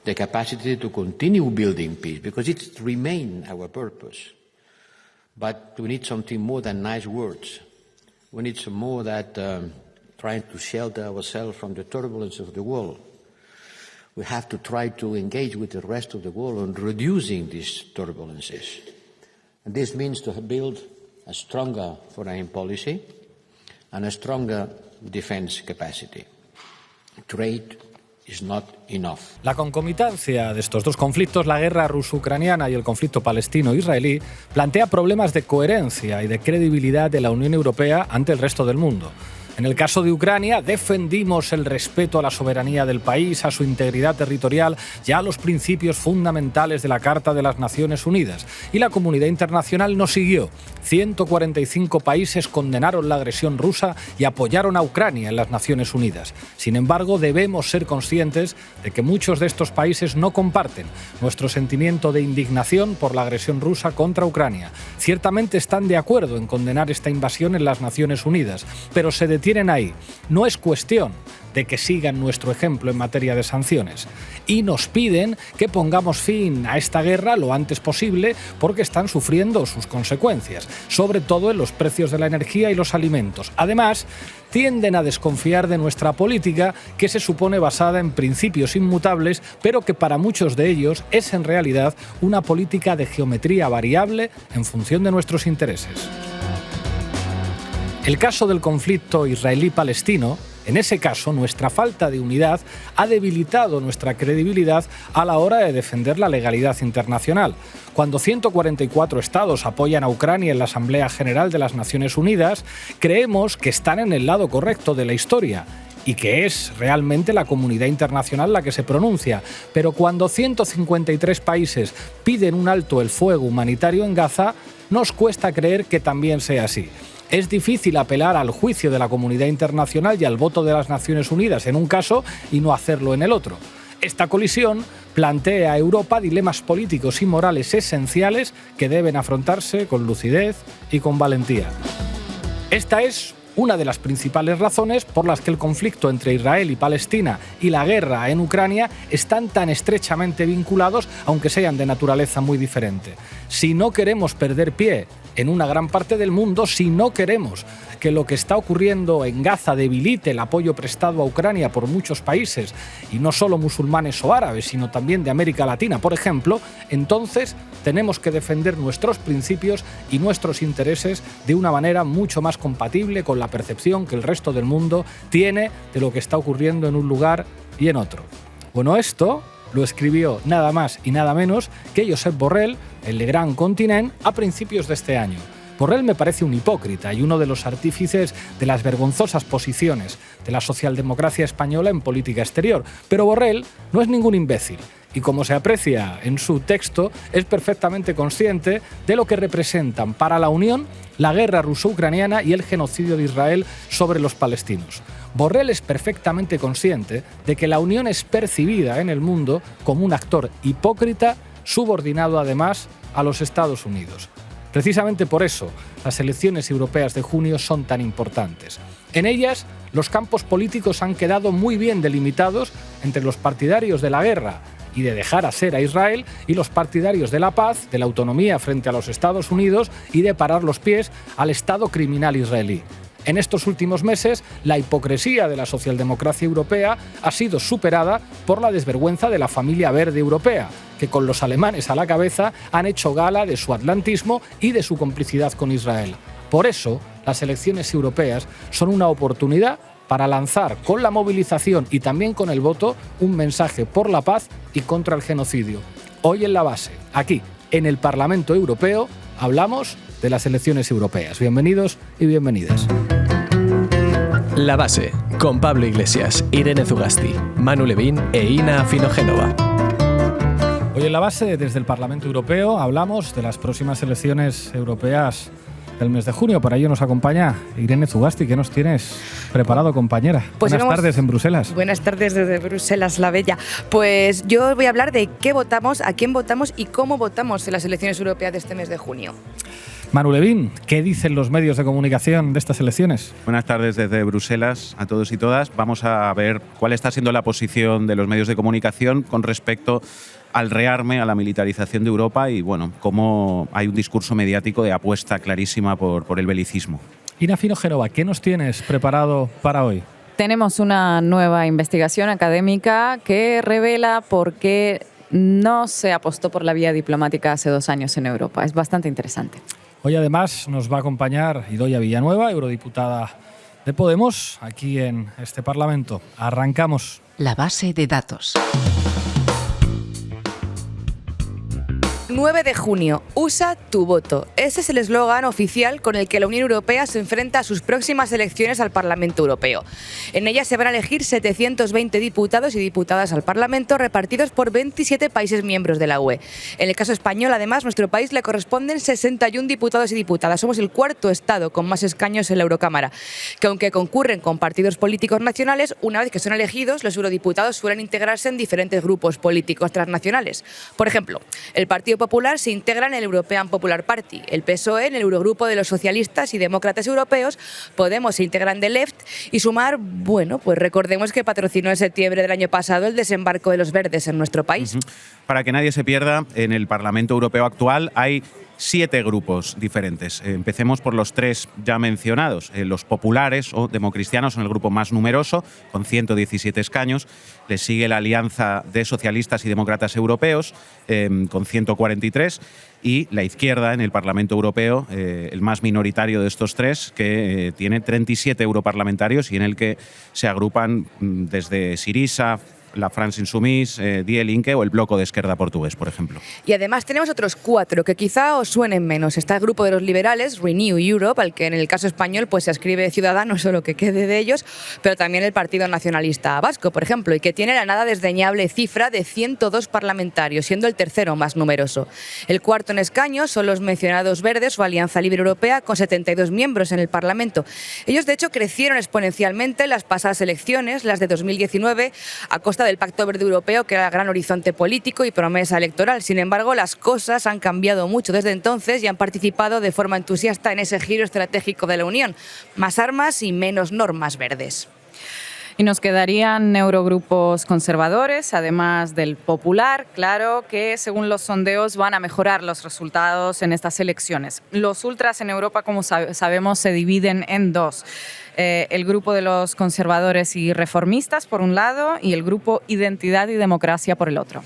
the capacity to continue building peace, because it remains our purpose. But we need something more than nice words. We need some more than trying to shelter ourselves from the turbulence of the world. We have to try to engage with the rest of the world on reducing these turbulences. And this means to build a stronger foreign policy and a stronger defense capacity. Trade is not enough. La concomitancia de estos dos conflictos, la guerra ruso-ucraniana y el conflicto palestino-israelí, plantea problemas de coherencia y de credibilidad de la Unión Europea ante el resto del mundo. En el caso de Ucrania, defendimos el respeto a la soberanía del país, a su integridad territorial y a los principios fundamentales de la Carta de las Naciones Unidas. Y la comunidad internacional nos siguió. 145 países condenaron la agresión rusa y apoyaron a Ucrania en las Naciones Unidas. Sin embargo, debemos ser conscientes de que muchos de estos países no comparten nuestro sentimiento de indignación por la agresión rusa contra Ucrania. Ciertamente están de acuerdo en condenar esta invasión en las Naciones Unidas, pero se detienen ahí. No es cuestión de que sigan nuestro ejemplo en materia de sanciones. Y nos piden que pongamos fin a esta guerra lo antes posible porque están sufriendo sus consecuencias, sobre todo en los precios de la energía y los alimentos. Además, tienden a desconfiar de nuestra política, que se supone basada en principios inmutables, pero que para muchos de ellos es en realidad una política de geometría variable en función de nuestros intereses. El caso del conflicto israelí-palestino, en ese caso, nuestra falta de unidad ha debilitado nuestra credibilidad a la hora de defender la legalidad internacional. Cuando 144 estados apoyan a Ucrania en la Asamblea General de las Naciones Unidas, creemos que están en el lado correcto de la historia y que es realmente la comunidad internacional la que se pronuncia. Pero cuando 153 países piden un alto el fuego humanitario en Gaza, nos cuesta creer que también sea así. Es difícil apelar al juicio de la comunidad internacional y al voto de las Naciones Unidas en un caso y no hacerlo en el otro. Esta colisión plantea a Europa dilemas políticos y morales esenciales que deben afrontarse con lucidez y con valentía. Esta es una de las principales razones por las que el conflicto entre Israel y Palestina y la guerra en Ucrania están tan estrechamente vinculados, aunque sean de naturaleza muy diferente. Si no queremos perder pie en una gran parte del mundo, si no queremos que lo que está ocurriendo en Gaza debilite el apoyo prestado a Ucrania por muchos países, y no solo musulmanes o árabes, sino también de América Latina, por ejemplo, entonces tenemos que defender nuestros principios y nuestros intereses de una manera mucho más compatible con la percepción que el resto del mundo tiene de lo que está ocurriendo en un lugar y en otro. Bueno, esto lo escribió nada más y nada menos que Josep Borrell, el Le Grand Continent, a principios de este año. Borrell me parece un hipócrita y uno de los artífices de las vergonzosas posiciones de la socialdemocracia española en política exterior. Pero Borrell no es ningún imbécil y, como se aprecia en su texto, es perfectamente consciente de lo que representan para la Unión la guerra ruso-ucraniana y el genocidio de Israel sobre los palestinos. Borrell es perfectamente consciente de que la Unión es percibida en el mundo como un actor hipócrita, subordinado además a los Estados Unidos. Precisamente por eso, las elecciones europeas de junio son tan importantes. En ellas, los campos políticos han quedado muy bien delimitados entre los partidarios de la guerra y de dejar hacer a Israel y los partidarios de la paz, de la autonomía frente a los Estados Unidos y de parar los pies al Estado criminal israelí. En estos últimos meses, la hipocresía de la socialdemocracia europea ha sido superada por la desvergüenza de la familia verde europea, que con los alemanes a la cabeza han hecho gala de su atlantismo y de su complicidad con Israel. Por eso, las elecciones europeas son una oportunidad para lanzar con la movilización y también con el voto un mensaje por la paz y contra el genocidio. Hoy en La Base, aquí, en el Parlamento Europeo, hablamos de las elecciones europeas. Bienvenidos y bienvenidas. La Base, con Pablo Iglesias, Irene Zugasti, Manu Levín e Ina Finogénova. Hoy en La Base, desde el Parlamento Europeo, hablamos de las próximas elecciones europeas del mes de junio. Por ello nos acompaña Irene Zugasti. ¿Qué nos tienes preparado, compañera? Pues buenas tardes en Bruselas. Buenas tardes desde Bruselas, la bella. Pues yo os voy a hablar de qué votamos, a quién votamos y cómo votamos en las elecciones europeas de este mes de junio. Manu Levín, ¿qué dicen los medios de comunicación de estas elecciones? Buenas tardes desde Bruselas a todos y todas. Vamos a ver cuál está siendo la posición de los medios de comunicación con respecto al rearme, a la militarización de Europa y, bueno, cómo hay un discurso mediático de apuesta clarísima por el belicismo. Ina Fino-Génova, ¿qué nos tienes preparado para hoy? Tenemos una nueva investigación académica que revela por qué no se apostó por la vía diplomática hace 2 años en Europa. Es bastante interesante. Hoy además nos va a acompañar Idoia Villanueva, eurodiputada de Podemos, aquí en este Parlamento. Arrancamos. La base de datos. 9 de junio, usa tu voto. Ese es el eslogan oficial con el que la Unión Europea se enfrenta a sus próximas elecciones al Parlamento Europeo. En ellas se van a elegir 720 diputados y diputadas al Parlamento repartidos por 27 países miembros de la UE. En el caso español, además, nuestro país le corresponden 61 diputados y diputadas. Somos el 4º Estado con más escaños en la Eurocámara, que aunque concurren con partidos políticos nacionales, una vez que son elegidos, los eurodiputados suelen integrarse en diferentes grupos políticos transnacionales. Por ejemplo, el Partido Popular se integra en el European Popular Party, el PSOE en el Eurogrupo de los Socialistas y Demócratas Europeos, Podemos se integra en The Left y Sumar, bueno, pues recordemos que patrocinó en septiembre del año pasado el desembarco de los verdes en nuestro país. Para que nadie se pierda, en el Parlamento Europeo actual hay 7 grupos diferentes. Empecemos por los 3 ya mencionados. Los populares o democristianos son el grupo más numeroso, con 117 escaños. Le sigue la Alianza de Socialistas y Demócratas Europeos, con 143. Y la izquierda en el Parlamento Europeo, el más minoritario de estos 3, que tiene 37 europarlamentarios y en el que se agrupan desde Syriza, la France Insoumise, Die Linke o el Bloco de Esquerda portugués, por ejemplo. Y además tenemos otros 4 que quizá os suenen menos. Está el grupo de los liberales, Renew Europe, al que en el caso español pues se escribe Ciudadanos o lo que quede de ellos, pero también el Partido Nacionalista Vasco, por ejemplo, y que tiene la nada desdeñable cifra de 102 parlamentarios, siendo el 3º más numeroso. El 4º en escaños son los mencionados Verdes o Alianza Libre Europea, con 72 miembros en el Parlamento. Ellos, de hecho, crecieron exponencialmente en las pasadas elecciones, las de 2019, a costa del Pacto Verde Europeo, que era el gran horizonte político y promesa electoral. Sin embargo, las cosas han cambiado mucho desde entonces y han participado de forma entusiasta en ese giro estratégico de la Unión. Más armas y menos normas verdes. Y nos quedarían eurogrupos conservadores, además del popular, claro, que según los sondeos van a mejorar los resultados en estas elecciones. Los ultras en Europa, como sabemos, se dividen en 2. El grupo de los conservadores y reformistas, por un lado, y el grupo Identidad y Democracia, por el otro.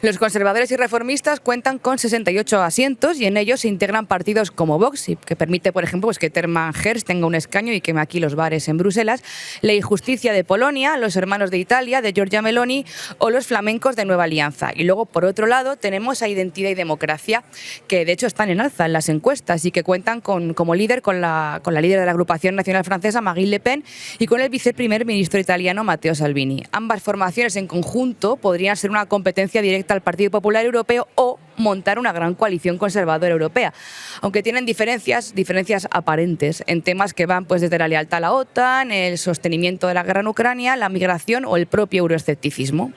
Los conservadores y reformistas cuentan con 68 asientos y en ellos se integran partidos como Vox, que permite, por ejemplo, pues que Hermann Herst tenga un escaño y queme aquí los bares en Bruselas, la Justicia de Polonia, los Hermanos de Italia, de Giorgia Meloni, o los flamencos de Nueva Alianza. Y luego, por otro lado, tenemos a Identidad y Democracia, que de hecho están en alza en las encuestas y que cuentan como líder con la líder de la agrupación nacional francesa, Marine Le Pen, y con el viceprimer ministro italiano, Matteo Salvini. Ambas formaciones en conjunto podrían ser una competencia directa al Partido Popular Europeo o montar una gran coalición conservadora europea, aunque tienen diferencias aparentes en temas que van pues desde la lealtad a la OTAN, el sostenimiento de la guerra en Ucrania, la migración o el propio euroescepticismo.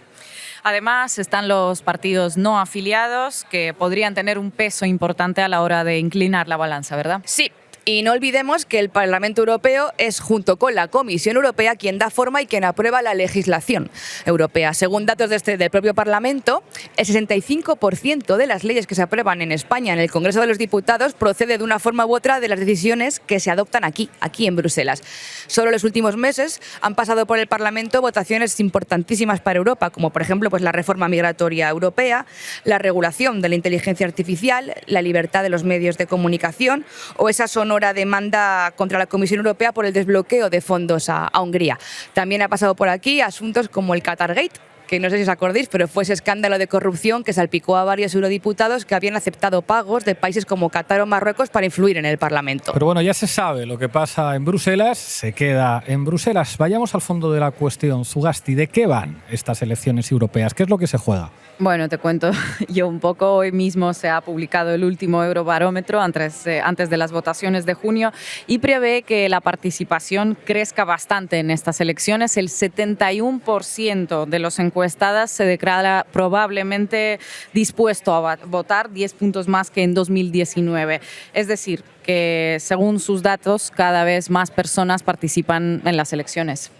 Además, están los partidos no afiliados que podrían tener un peso importante a la hora de inclinar la balanza, ¿verdad? Sí. Y no olvidemos que el Parlamento Europeo es, junto con la Comisión Europea, quien da forma y quien aprueba la legislación europea. Según datos del propio Parlamento, el 65% de las leyes que se aprueban en España en el Congreso de los Diputados procede de una forma u otra de las decisiones que se adoptan aquí en Bruselas. Solo en los últimos meses han pasado por el Parlamento votaciones importantísimas para Europa, como por ejemplo pues la reforma migratoria europea, la regulación de la inteligencia artificial, la libertad de los medios de comunicación o esa sonora demanda contra la Comisión Europea por el desbloqueo de fondos a Hungría. También ha pasado por aquí asuntos como el Qatargate, que no sé si os acordáis, pero fue ese escándalo de corrupción que salpicó a varios eurodiputados que habían aceptado pagos de países como Qatar o Marruecos para influir en el Parlamento. Pero bueno, ya se sabe lo que pasa en Bruselas, se queda en Bruselas. Vayamos al fondo de la cuestión. Zugasti, ¿de qué van estas elecciones europeas? ¿Qué es lo que se juega? Bueno, te cuento yo un poco. Hoy mismo se ha publicado el último Eurobarómetro antes de las votaciones de junio y prevé que la participación crezca bastante en estas elecciones. El 71% de los encuestados encuestadas se declara probablemente dispuesto a votar 10 puntos más que en 2019. Es decir, que según sus datos, cada vez más personas participan en las elecciones.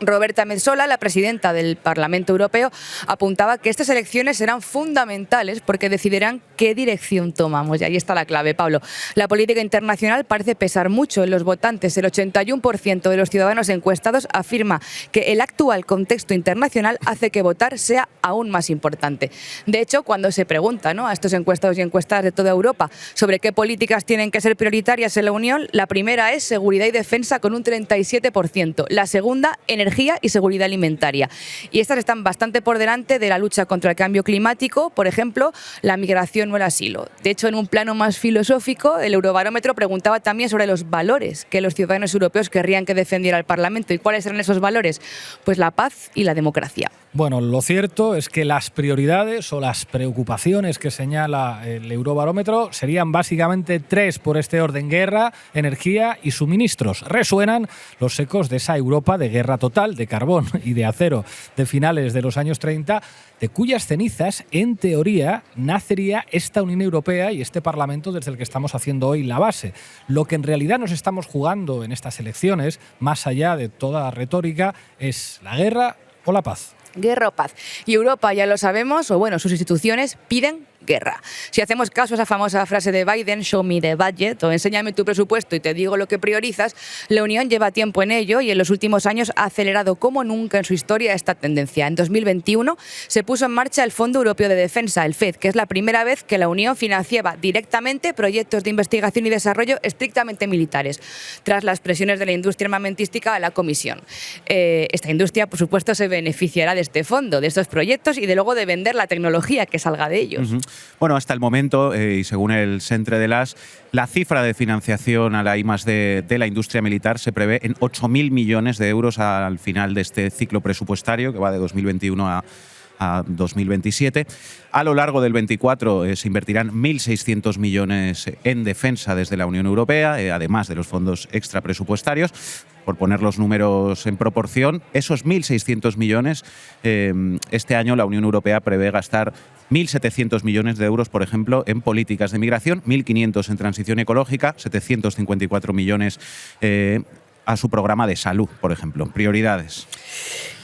Roberta Metsola, la presidenta del Parlamento Europeo, apuntaba que estas elecciones serán fundamentales porque decidirán qué dirección tomamos. Y ahí está la clave, Pablo. La política internacional parece pesar mucho en los votantes. El 81% de los ciudadanos encuestados afirma que el actual contexto internacional hace que votar sea aún más importante. De hecho, cuando se pregunta, ¿no?, a estos encuestados y encuestadas de toda Europa sobre qué políticas tienen que ser prioritarias en la Unión, la primera es seguridad y defensa con un 37%. La segunda, energía y seguridad alimentaria. Y estas están bastante por delante de la lucha contra el cambio climático, por ejemplo, la migración o el asilo. De hecho, en un plano más filosófico, el Eurobarómetro preguntaba también sobre los valores que los ciudadanos europeos querrían que defendiera el Parlamento. ¿Y cuáles eran esos valores? Pues la paz y la democracia. Bueno, lo cierto es que las prioridades o las preocupaciones que señala el Eurobarómetro serían básicamente 3 por este orden: guerra, energía y suministros. Resuenan los ecos de esa Europa de guerra total, de carbón y de acero de finales de los años 30, de cuyas cenizas, en teoría, nacería esta Unión Europea y este Parlamento desde el que estamos haciendo hoy la base. Lo que en realidad nos estamos jugando en estas elecciones, más allá de toda retórica, es la guerra o la paz. Guerra o paz. Y Europa, ya lo sabemos, o bueno, sus instituciones piden guerra. Si hacemos caso a esa famosa frase de Biden, show me the budget, o enséñame tu presupuesto y te digo lo que priorizas, la Unión lleva tiempo en ello y en los últimos años ha acelerado como nunca en su historia esta tendencia. En 2021 se puso en marcha el Fondo Europeo de Defensa, el FED, que es la primera vez que la Unión financiaba directamente proyectos de investigación y desarrollo estrictamente militares, tras las presiones de la industria armamentística a la Comisión. Esta industria, por supuesto, se beneficiará de este fondo, de estos proyectos y de luego de vender la tecnología que salga de ellos. Bueno, hasta el momento, y según el Centre de las, la cifra de financiación a la I+D de la industria militar se prevé en 8.000 millones de euros al final de este ciclo presupuestario, que va de 2021 a 2027. A lo largo del 24 se invertirán 1.600 millones en defensa desde la Unión Europea, además de los fondos extrapresupuestarios. Por poner los números en proporción, esos 1.600 millones, este año la Unión Europea prevé gastar 1.700 millones de euros, por ejemplo, en políticas de migración, 1.500 en transición ecológica, 754 millones a su programa de salud, por ejemplo. Prioridades.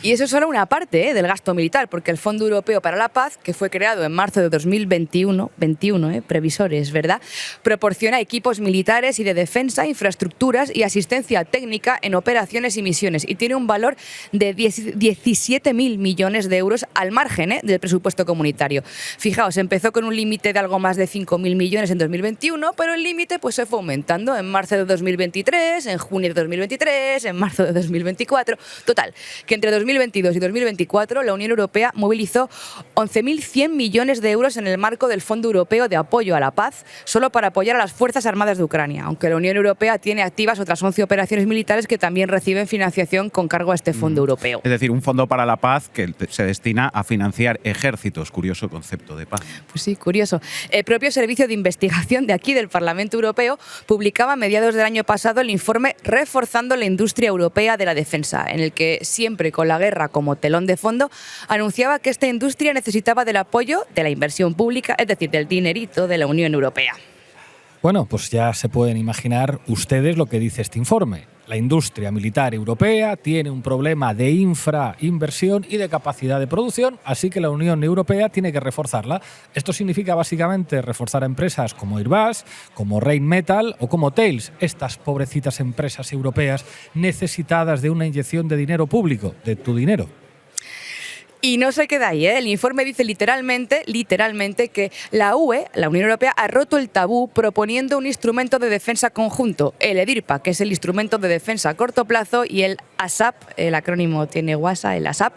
Y eso es solo una parte del gasto militar, porque el Fondo Europeo para la Paz, que fue creado en marzo de 2021, previsores, ¿verdad?, proporciona equipos militares y de defensa, infraestructuras y asistencia técnica en operaciones y misiones, y tiene un valor de 17.000 millones de euros al margen del presupuesto comunitario. Fijaos, empezó con un límite de algo más de 5.000 millones en 2021, pero el límite pues se fue aumentando en marzo de 2023, en junio de 2023, en marzo de 2024. Total, que entre 2022 y 2024 la Unión Europea movilizó 11.100 millones de euros en el marco del Fondo Europeo de Apoyo a la Paz, solo para apoyar a las Fuerzas Armadas de Ucrania, aunque la Unión Europea tiene activas otras 11 operaciones militares que también reciben financiación con cargo a este Fondo Europeo. Es decir, un fondo para la paz que se destina a financiar ejércitos. Curioso concepto de paz. Pues sí, curioso. El propio Servicio de Investigación de aquí del Parlamento Europeo publicaba a mediados del año pasado el informe Reforzando la industria europea de la defensa, en el que, siempre con la guerra como telón de fondo, anunciaba que esta industria necesitaba del apoyo de la inversión pública, es decir, del dinerito de la Unión Europea. Bueno, pues ya se pueden imaginar ustedes lo que dice este informe. La industria militar europea tiene un problema de infrainversión y de capacidad de producción, así que la Unión Europea tiene que reforzarla. Esto significa básicamente reforzar a empresas como Airbus, como Rheinmetall o como Thales, estas pobrecitas empresas europeas necesitadas de una inyección de dinero público, de tu dinero. Y no se queda ahí, ¿eh? El informe dice literalmente que la UE, la Unión Europea, ha roto el tabú proponiendo un instrumento de defensa conjunto, el EDIRPA, que es el instrumento de defensa a corto plazo, y el ASAP, el acrónimo tiene guasa, el ASAP,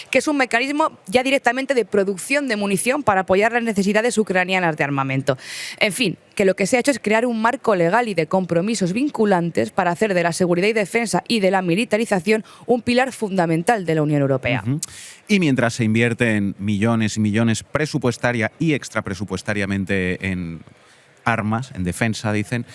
que es un mecanismo ya directamente de producción de munición para apoyar las necesidades ucranianas de armamento. En fin, que lo que se ha hecho es crear un marco legal y de compromisos vinculantes para hacer de la seguridad y defensa y de la militarización un pilar fundamental de la Unión Europea. Y mientras se invierten millones y millones presupuestaria y extrapresupuestariamente en armas, en defensa, dicen,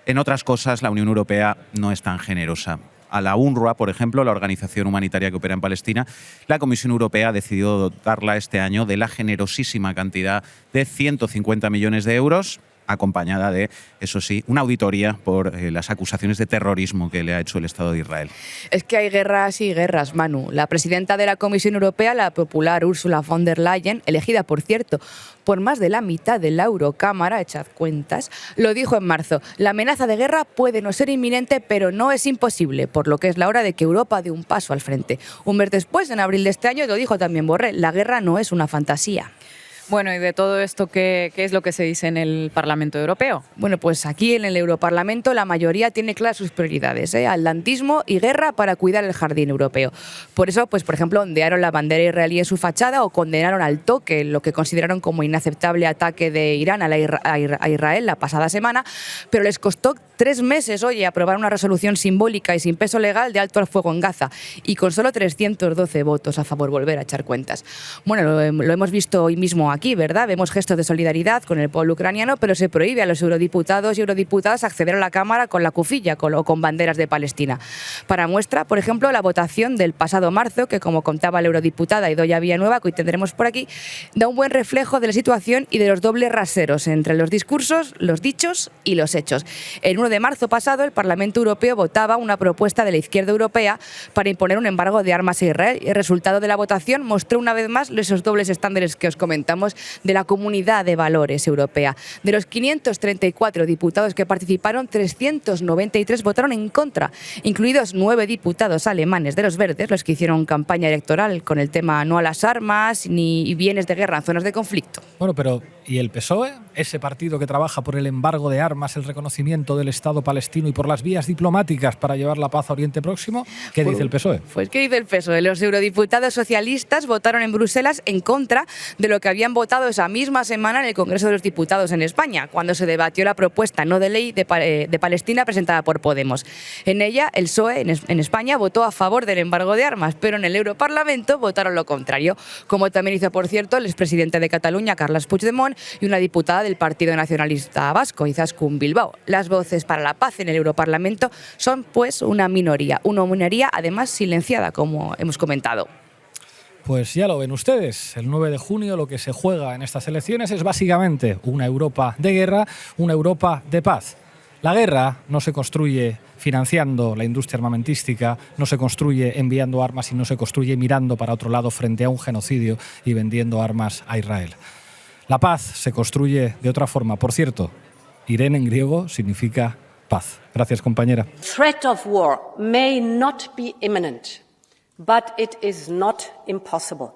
en otras cosas la Unión Europea no es tan generosa. a la UNRWA, por ejemplo, la organización humanitaria que opera en Palestina, la Comisión Europea ha decidido dotarla este año de la generosísima cantidad de 150 millones de euros, acompañada de, eso sí, una auditoría por las acusaciones de terrorismo que le ha hecho el Estado de Israel. Es que hay guerras y guerras, Manu. La presidenta de la Comisión Europea, la popular Ursula von der Leyen, elegida, por cierto, por más de la mitad de la Eurocámara, echad cuentas, lo dijo en marzo. La amenaza de guerra puede no ser inminente, pero no es imposible, por lo que es la hora de que Europa dé un paso al frente. Un mes después, en abril de este año, lo dijo también Borrell, la guerra no es una fantasía. Bueno, y de todo esto, ¿qué es lo que se dice en el Parlamento Europeo? Bueno, pues aquí en el Europarlamento la mayoría tiene claras sus prioridades, atlantismo y guerra para cuidar el jardín europeo. Por eso, pues por ejemplo, ondearon la bandera israelí en su fachada o condenaron al toque lo que consideraron como inaceptable ataque de Irán a Israel la pasada semana, pero les costó 3 meses, aprobar una resolución simbólica y sin peso legal de alto al fuego en Gaza, y con solo 312 votos a favor, volver a echar cuentas. Bueno, lo hemos visto hoy mismo aquí, ¿verdad? Vemos gestos de solidaridad con el pueblo ucraniano, pero se prohíbe a los eurodiputados y eurodiputadas acceder a la Cámara con la cufilla o con banderas de Palestina. Para muestra, por ejemplo, la votación del pasado marzo, que como contaba la eurodiputada Idoia Villanueva, que hoy tendremos por aquí, da un buen reflejo de la situación y de los dobles raseros entre los discursos, los dichos y los hechos. El 1 de marzo pasado, el Parlamento Europeo votaba una propuesta de la izquierda europea para imponer un embargo de armas a Israel, y el resultado de la votación mostró una vez más esos dobles estándares que os comentamos de la Comunidad de Valores Europea. De los 534 diputados que participaron, 393 votaron en contra, incluidos 9 diputados alemanes de los Verdes, los que hicieron campaña electoral con el tema no a las armas ni bienes de guerra en zonas de conflicto. Bueno, pero ¿y el PSOE? Ese partido que trabaja por el embargo de armas, el reconocimiento del Estado palestino y por las vías diplomáticas para llevar la paz a Oriente Próximo. ¿Qué dice el PSOE? Pues ¿qué dice el PSOE? Los eurodiputados socialistas votaron en Bruselas en contra de lo que habían votado esa misma semana en el Congreso de los Diputados en España, cuando se debatió la propuesta no de ley de Palestina presentada por Podemos. En ella, el PSOE en España votó a favor del embargo de armas, pero en el Europarlamento votaron lo contrario, como también hizo, por cierto, el expresidente de Cataluña, Carles Puigdemont, y una diputada del Partido Nacionalista Vasco, Izaskun Bilbao. Las voces para la paz en el Europarlamento son, pues, una minoría además silenciada, como hemos comentado. Pues ya lo ven ustedes, el 9 de junio lo que se juega en estas elecciones es básicamente una Europa de guerra, una Europa de paz. La guerra no se construye financiando la industria armamentística, no se construye enviando armas y no se construye mirando para otro lado frente a un genocidio y vendiendo armas a Israel. La paz se construye de otra forma. Por cierto, Irene en griego significa paz. Gracias, compañera. Threat of war may not be imminent, but it is not impossible.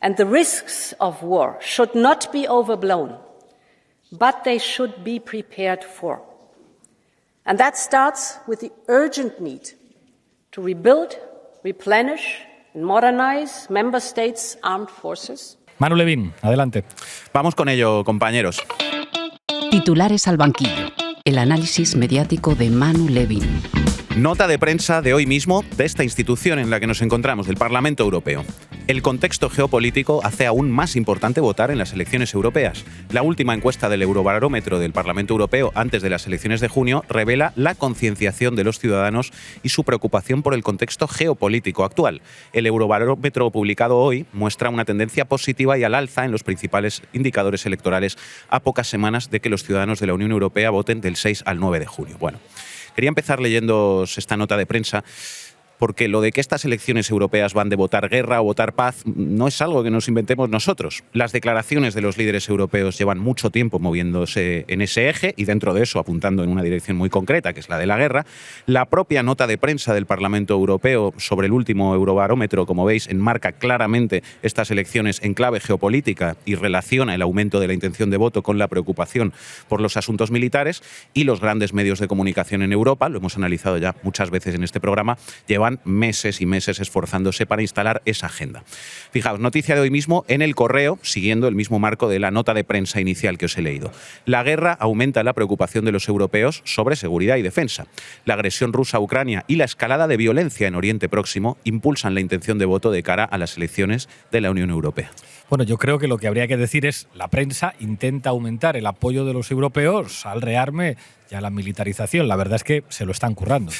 And the risks of war should not be overblown, but they should be prepared for. And that starts with the urgent need to rebuild, replenish and modernize member states' armed forces. Manu Levín, adelante. Vamos con ello, compañeros. Titulares al banquillo. El análisis mediático de Manu Levín. Nota de prensa de hoy mismo de esta institución en la que nos encontramos, del Parlamento Europeo. El contexto geopolítico hace aún más importante votar en las elecciones europeas. La última encuesta del Eurobarómetro del Parlamento Europeo antes de las elecciones de junio revela la concienciación de los ciudadanos y su preocupación por el contexto geopolítico actual. El Eurobarómetro publicado hoy muestra una tendencia positiva y al alza en los principales indicadores electorales a pocas semanas de que los ciudadanos de la Unión Europea voten del 6 al 9 de junio. Bueno, quería empezar leyéndoos esta nota de prensa porque lo de que estas elecciones europeas van de votar guerra o votar paz no es algo que nos inventemos nosotros. Las declaraciones de los líderes europeos llevan mucho tiempo moviéndose en ese eje y dentro de eso apuntando en una dirección muy concreta, que es la de la guerra. La propia nota de prensa del Parlamento Europeo sobre el último Eurobarómetro, como veis, enmarca claramente estas elecciones en clave geopolítica y relaciona el aumento de la intención de voto con la preocupación por los asuntos militares, y los grandes medios de comunicación en Europa, lo hemos analizado ya muchas veces en este programa, llevan meses y meses esforzándose para instalar esa agenda. Fijaos, noticia de hoy mismo en El Correo, siguiendo el mismo marco de la nota de prensa inicial que os he leído. La guerra aumenta la preocupación de los europeos sobre seguridad y defensa. La agresión rusa a Ucrania y la escalada de violencia en Oriente Próximo impulsan la intención de voto de cara a las elecciones de la Unión Europea. Bueno, yo creo que lo que habría que decir es la prensa intenta aumentar el apoyo de los europeos al rearme y a la militarización. La verdad es que se lo están currando.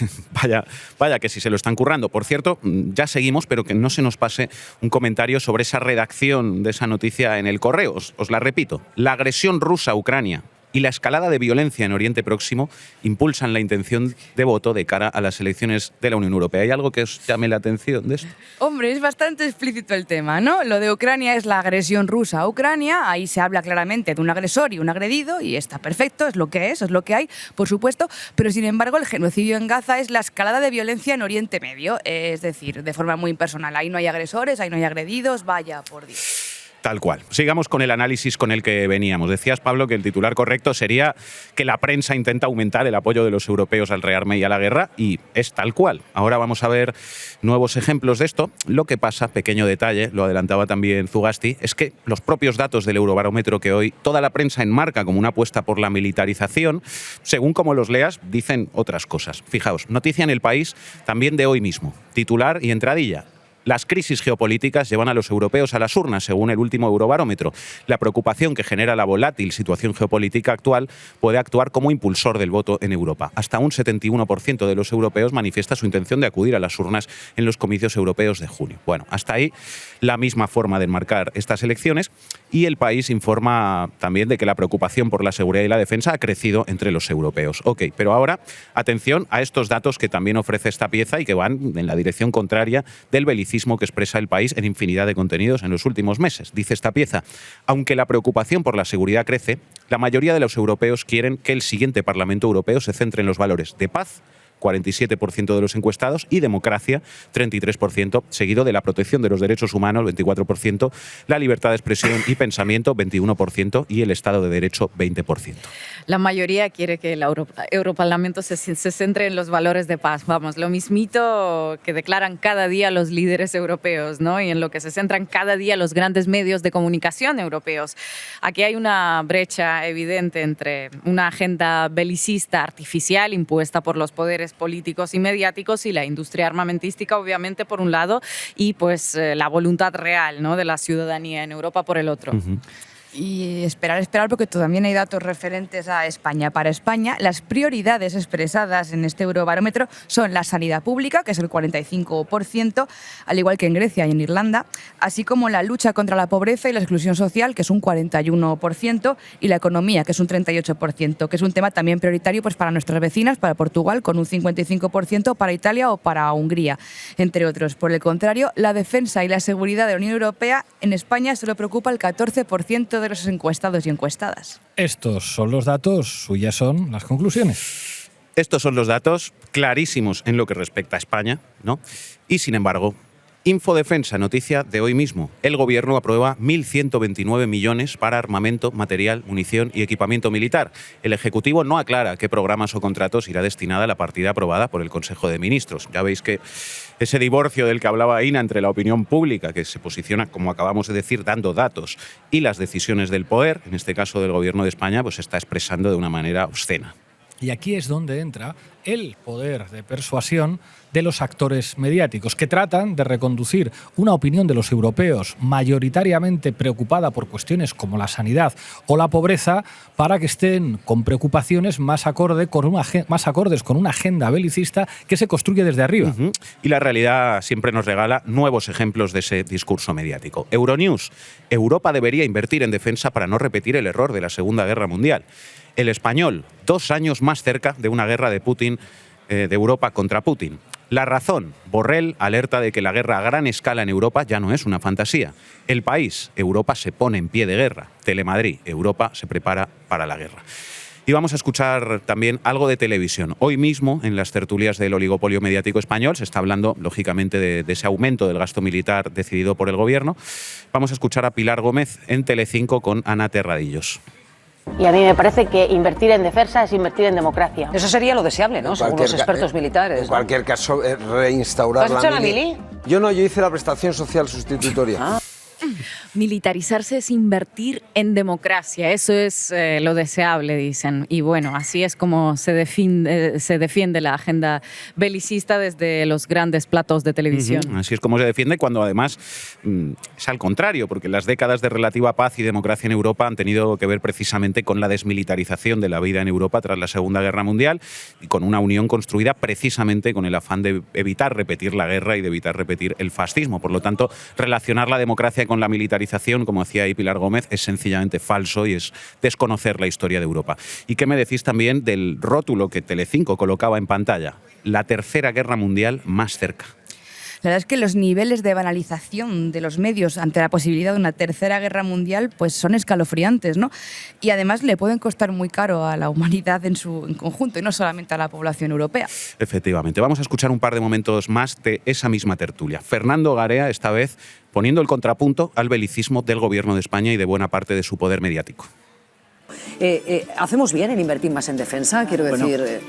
Vaya que sí se lo están currando. Por cierto, ya seguimos, pero que no se nos pase un comentario sobre esa redacción de esa noticia en el correo. Os la repito. La agresión rusa a Ucrania y la escalada de violencia en Oriente Próximo impulsan la intención de voto de cara a las elecciones de la Unión Europea. ¿Hay algo que os llame la atención de esto? Hombre, es bastante explícito el tema, ¿no? Lo de Ucrania es la agresión rusa a Ucrania, ahí se habla claramente de un agresor y un agredido, y está perfecto, es lo que es lo que hay, por supuesto, pero sin embargo el genocidio en Gaza es la escalada de violencia en Oriente Medio, es decir, de forma muy impersonal. Ahí no hay agresores, ahí no hay agredidos, vaya por Dios. Tal cual. Sigamos con el análisis con el que veníamos. Decías, Pablo, que el titular correcto sería que la prensa intenta aumentar el apoyo de los europeos al rearme y a la guerra, y es tal cual. Ahora vamos a ver nuevos ejemplos de esto. Lo que pasa, pequeño detalle, lo adelantaba también Zugasti, es que los propios datos del Eurobarómetro que hoy toda la prensa enmarca como una apuesta por la militarización, según como los leas, dicen otras cosas. Fijaos, noticia en El País, también de hoy mismo. Titular y entradilla. Las crisis geopolíticas llevan a los europeos a las urnas, según el último Eurobarómetro. La preocupación que genera la volátil situación geopolítica actual puede actuar como impulsor del voto en Europa. Hasta un 71% de los europeos manifiesta su intención de acudir a las urnas en los comicios europeos de junio. Bueno, hasta ahí la misma forma de enmarcar estas elecciones, y El País informa también de que la preocupación por la seguridad y la defensa ha crecido entre los europeos. Ok, pero ahora, atención a estos datos que también ofrece esta pieza y que van en la dirección contraria del belicismo que expresa El País en infinidad de contenidos en los últimos meses. Dice esta pieza: aunque la preocupación por la seguridad crece, la mayoría de los europeos quieren que el siguiente Parlamento Europeo se centre en los valores de paz, 47% de los encuestados, y democracia, 33%, seguido de la protección de los derechos humanos, 24%, la libertad de expresión y pensamiento, 21%, y el Estado de Derecho, 20%. La mayoría quiere que el Europarlamento se centre en los valores de paz. Vamos, lo mismito que declaran cada día los líderes europeos, ¿no? Y en lo que se centran cada día los grandes medios de comunicación europeos. Aquí hay una brecha evidente entre una agenda belicista artificial impuesta por los poderes políticos y mediáticos y la industria armamentística, obviamente, por un lado, y pues la voluntad real, ¿no?, de la ciudadanía en Europa por el otro. Y esperar, porque también hay datos referentes a España. Para España, las prioridades expresadas en este Eurobarómetro son la sanidad pública, que es el 45%, al igual que en Grecia y en Irlanda, así como la lucha contra la pobreza y la exclusión social, que es un 41%, y la economía, que es un 38%, que es un tema también prioritario pues, para nuestras vecinas, para Portugal, con un 55%, para Italia o para Hungría, entre otros. Por el contrario, la defensa y la seguridad de la Unión Europea en España solo preocupa el 14% de los encuestados y encuestadas. Estos son los datos, suyas son las conclusiones. Estos son los datos clarísimos en lo que respecta a España, ¿no? Y sin embargo, Infodefensa, noticia de hoy mismo. El Gobierno aprueba 1.129 millones para armamento, material, munición y equipamiento militar. El Ejecutivo no aclara qué programas o contratos irá destinada la partida aprobada por el Consejo de Ministros. Ya veis que ese divorcio del que hablaba Ina entre la opinión pública, que se posiciona, como acabamos de decir, dando datos, y las decisiones del poder, en este caso del Gobierno de España, pues se está expresando de una manera obscena. Y aquí es donde entra el poder de persuasión de los actores mediáticos, que tratan de reconducir una opinión de los europeos mayoritariamente preocupada por cuestiones como la sanidad o la pobreza, para que estén con preocupaciones más acordes con una agenda belicista que se construye desde arriba. Y la realidad siempre nos regala nuevos ejemplos de ese discurso mediático. Euronews: Europa debería invertir en defensa para no repetir el error de la Segunda Guerra Mundial. El Español: 2 años más cerca de una guerra de Putin, de Europa contra Putin. La Razón: Borrell alerta de que la guerra a gran escala en Europa ya no es una fantasía. El País: Europa se pone en pie de guerra. Telemadrid: Europa se prepara para la guerra. Y vamos a escuchar también algo de televisión. Hoy mismo, en las tertulias del oligopolio mediático español, se está hablando, lógicamente, de ese aumento del gasto militar decidido por el Gobierno. Vamos a escuchar a Pilar Gómez en Telecinco con Ana Terradillos. Y a mí me parece que invertir en defensa es invertir en democracia. Eso sería lo deseable, ¿no? Según los expertos militares. En cualquier caso, reinstaurar la mili. Yo no, yo hice la prestación social sustitutoria. Militarizarse es invertir en democracia, eso es lo deseable, dicen. Y bueno, así es como se defiende la agenda belicista desde los grandes platos de televisión. Así es como se defiende, cuando además es al contrario, porque las décadas de relativa paz y democracia en Europa han tenido que ver precisamente con la desmilitarización de la vida en Europa tras la Segunda Guerra Mundial y con una unión construida precisamente con el afán de evitar repetir la guerra y de evitar repetir el fascismo. Por lo tanto, relacionar la democracia con la militarización, como decía ahí Pilar Gómez, es sencillamente falso y es desconocer la historia de Europa. ¿Y qué me decís también del rótulo que Telecinco colocaba en pantalla? La Tercera Guerra Mundial más cerca. La verdad es que los niveles de banalización de los medios ante la posibilidad de una tercera guerra mundial pues son escalofriantes, ¿no? Y además le pueden costar muy caro a la humanidad en conjunto y no solamente a la población europea. Efectivamente. Vamos a escuchar un par de momentos más de esa misma tertulia. Fernando Garea, esta vez poniendo el contrapunto al belicismo del Gobierno de España y de buena parte de su poder mediático. ¿Hacemos bien en invertir más en defensa? Quiero decir...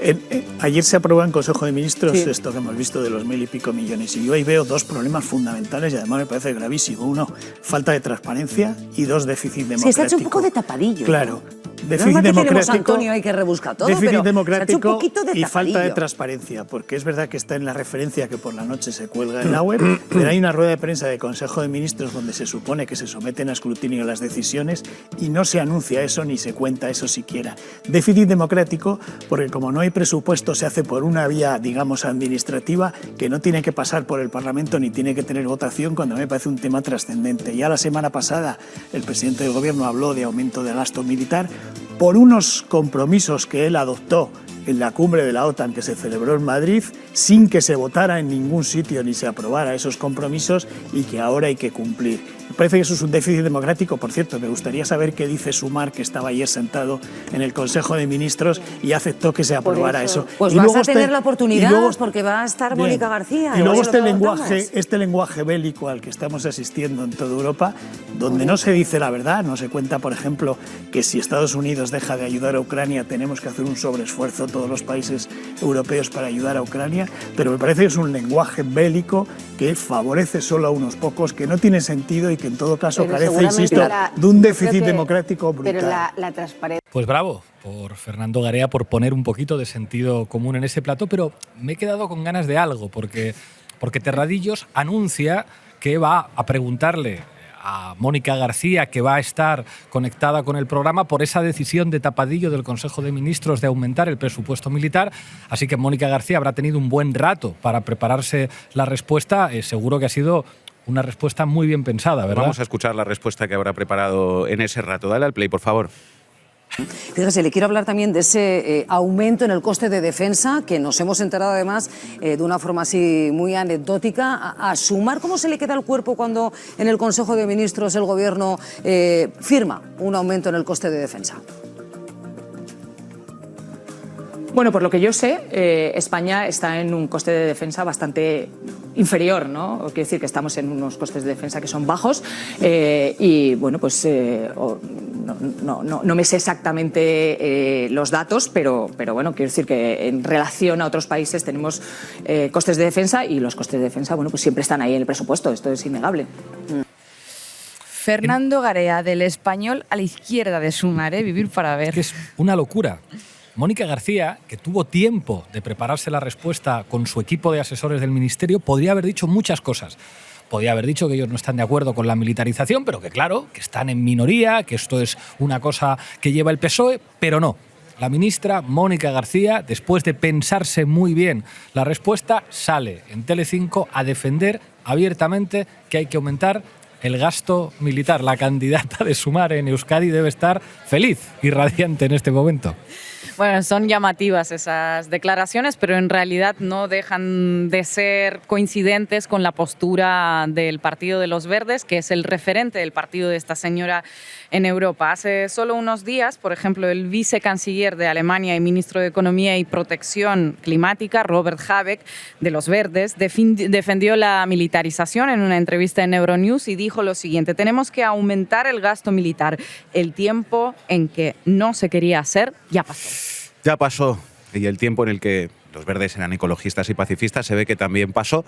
Ayer se aprobó en Consejo de Ministros esto que hemos visto de los 1.000 y pico millones. Y yo ahí veo dos problemas fundamentales y además me parece gravísimo. Uno, falta de transparencia y dos, déficit democrático. Sí, se ha hecho un poco de tapadillo. Claro. Déficit democrático, Antonio, hay que rebuscar todo, déficit pero democrático de y falta de transparencia, porque es verdad que está en la referencia que por la noche se cuelga en la web, pero hay una rueda de prensa de Consejo de Ministros donde se supone que se someten a escrutinio las decisiones y no se anuncia eso ni se cuenta eso siquiera. Déficit democrático porque como no hay presupuesto se hace por una vía, digamos, administrativa que no tiene que pasar por el Parlamento ni tiene que tener votación, cuando me parece un tema trascendente. Ya la semana pasada el presidente del Gobierno habló de aumento de gasto militar por unos compromisos que él adoptó en la cumbre de la OTAN que se celebró en Madrid, sin que se votara en ningún sitio ni se aprobara esos compromisos y que ahora hay que cumplir. Me parece que eso es un déficit democrático. Por cierto, me gustaría saber qué dice Sumar, que estaba ayer sentado en el Consejo de Ministros y aceptó que se aprobara eso. Pues y vas luego a tener la oportunidad porque va a estar bien. Mónica García. Y luego este lenguaje bélico al que estamos asistiendo en toda Europa, donde no se dice la verdad, no se cuenta, por ejemplo, que si Estados Unidos deja de ayudar a Ucrania, tenemos que hacer un sobreesfuerzo todos los países europeos para ayudar a Ucrania, pero me parece que es un lenguaje bélico que favorece solo a unos pocos, que no tiene sentido y que en todo caso carece, insisto, de un déficit democrático brutal. Pero la transparencia... Pues bravo por Fernando Garea por poner un poquito de sentido común en ese plato, pero me he quedado con ganas de algo, porque Terradillos anuncia que va a preguntarle a Mónica García, que va a estar conectada con el programa por esa decisión de tapadillo del Consejo de Ministros de aumentar el presupuesto militar. Así que Mónica García habrá tenido un buen rato para prepararse la respuesta. Seguro que ha sido una respuesta muy bien pensada, ¿verdad? Vamos a escuchar la respuesta que habrá preparado en ese rato. Dale al play, por favor. Fíjese, le quiero hablar también de ese aumento en el coste de defensa, que nos hemos enterado además de una forma así muy anecdótica. A Sumar, ¿cómo se le queda el cuerpo cuando en el Consejo de Ministros el Gobierno firma un aumento en el coste de defensa? Bueno, por lo que yo sé, España está en un coste de defensa bastante inferior, ¿no? Quiere decir que estamos en unos costes de defensa que son bajos y, bueno, pues no me sé exactamente los datos, pero bueno, quiero decir que en relación a otros países tenemos costes de defensa y los costes de defensa, bueno, pues siempre están ahí en el presupuesto, esto es innegable. Fernando Garea, del Español a la izquierda de Sumar, vivir para ver. Que es una locura. Mónica García, que tuvo tiempo de prepararse la respuesta con su equipo de asesores del Ministerio, podría haber dicho muchas cosas. Podría haber dicho que ellos no están de acuerdo con la militarización, pero que claro, que están en minoría, que esto es una cosa que lleva el PSOE, pero no. La ministra Mónica García, después de pensarse muy bien la respuesta, sale en Telecinco a defender abiertamente que hay que aumentar el gasto militar. La candidata de Sumar en Euskadi debe estar feliz y radiante en este momento. Bueno, son llamativas esas declaraciones, pero en realidad no dejan de ser coincidentes con la postura del Partido de los Verdes, que es el referente del partido de esta señora en Europa. Hace solo unos días, por ejemplo, el vicecanciller de Alemania y ministro de Economía y Protección Climática, Robert Habeck, de los Verdes, defendió la militarización en una entrevista en Euronews y dijo lo siguiente: tenemos que aumentar el gasto militar. El tiempo en que no se quería hacer ya pasó. Ya pasó, y el tiempo en el que los verdes eran ecologistas y pacifistas se ve que también pasó.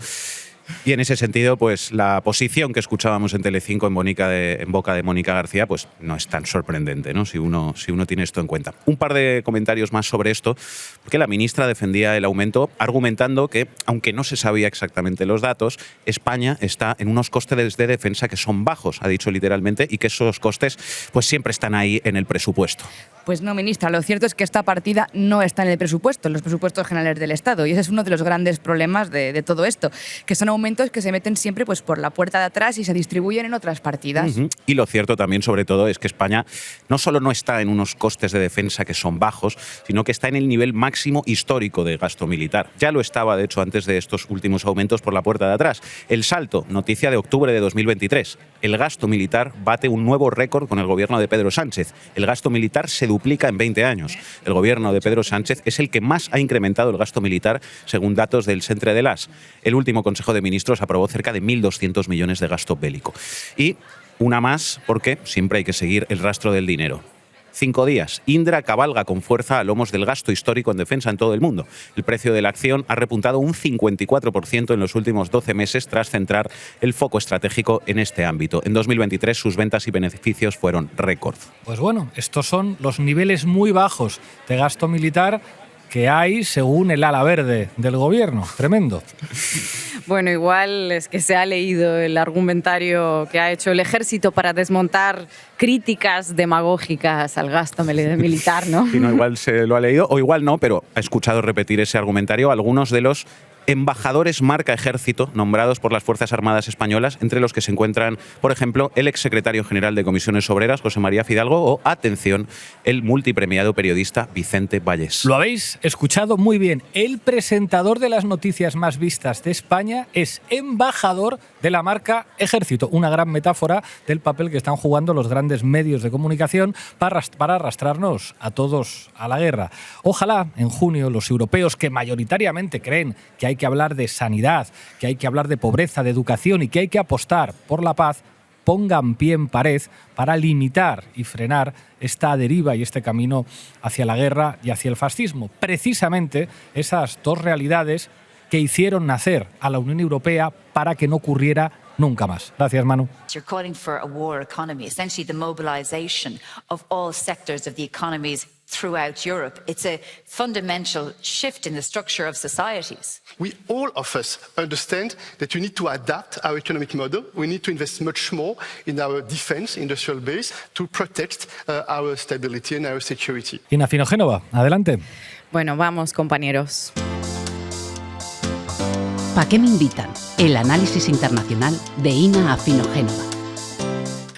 Y en ese sentido, pues la posición que escuchábamos en Telecinco en boca de Mónica García, pues no es tan sorprendente, ¿no? Si uno tiene esto en cuenta. Un par de comentarios más sobre esto, porque la ministra defendía el aumento argumentando que, aunque no se sabía exactamente los datos, España está en unos costes de defensa que son bajos, ha dicho literalmente, y que esos costes pues siempre están ahí en el presupuesto. Pues no, ministra, lo cierto es que esta partida no está en el presupuesto, en los presupuestos generales del Estado, y ese es uno de los grandes problemas de todo esto, que son aumentos que se meten siempre pues, por la puerta de atrás y se distribuyen en otras partidas. Y lo cierto también, sobre todo, es que España no solo no está en unos costes de defensa que son bajos, sino que está en el nivel máximo histórico de gasto militar. Ya lo estaba, de hecho, antes de estos últimos aumentos por la puerta de atrás. El salto, noticia de octubre de 2023. El gasto militar bate un nuevo récord con el gobierno de Pedro Sánchez. El gasto militar se duplica en 20 años. El gobierno de Pedro Sánchez es el que más ha incrementado el gasto militar, según datos del Centre de l'As. El último Consejo de Ministros aprobó cerca de 1.200 millones de gasto bélico. Y una más, porque siempre hay que seguir el rastro del dinero. 5 días. Indra cabalga con fuerza a lomos del gasto histórico en defensa en todo el mundo. El precio de la acción ha repuntado un 54% en los últimos 12 meses tras centrar el foco estratégico en este ámbito. En 2023 sus ventas y beneficios fueron récord. Pues bueno, estos son los niveles muy bajos de gasto militar que hay según el ala verde del gobierno. Tremendo. Bueno, igual es que se ha leído el argumentario que ha hecho el ejército para desmontar críticas demagógicas al gasto militar, ¿no? Y no, igual se lo ha leído, o igual no, pero ha escuchado repetir ese argumentario algunos de los embajadores marca ejército nombrados por las Fuerzas Armadas españolas, entre los que se encuentran, por ejemplo, el exsecretario general de Comisiones Obreras, José María Fidalgo, o, atención, el multipremiado periodista Vicente Vallés. Lo habéis escuchado muy bien. El presentador de las noticias más vistas de España es embajador de la marca Ejército. Una gran metáfora del papel que están jugando los grandes medios de comunicación para arrastrarnos a todos a la guerra. Ojalá en junio los europeos, que mayoritariamente creen que hay que hablar de sanidad, que hay que hablar de pobreza, de educación y que hay que apostar por la paz, pongan pie en pared para limitar y frenar esta deriva y este camino hacia la guerra y hacia el fascismo. Precisamente esas dos realidades que hicieron nacer a la Unión Europea para que no ocurriera nunca más. Gracias, Manu. You're calling for a war economy, essentially the mobilization of all sectors of the economies throughout Europe. It's a fundamental shift in the structure of societies. All of us understand that we need to adapt our economic model. We need to invest much more in our defense industrial base to protect our stability and our security. Ina Finogénova, adelante. Bueno, vamos, compañeros. ¿Pa' qué me invitan? El análisis internacional de Ina Finogénova.